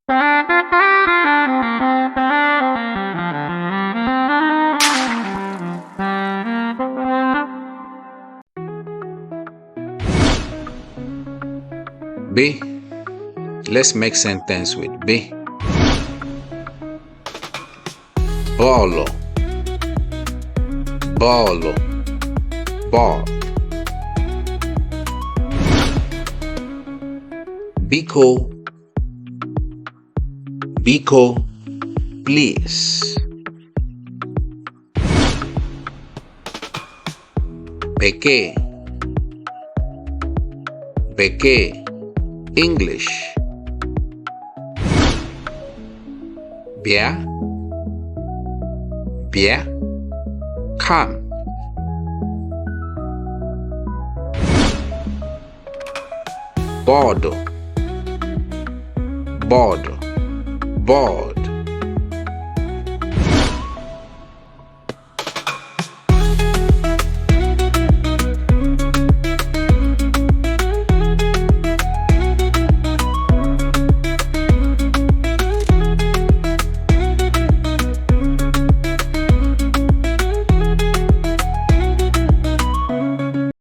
B. Let's make sentence with B. Bolo. Bolo. Ball. Biko. Biko. Please. Beke. Beke. English. Bia. Bia. Come. Board. Board. Board.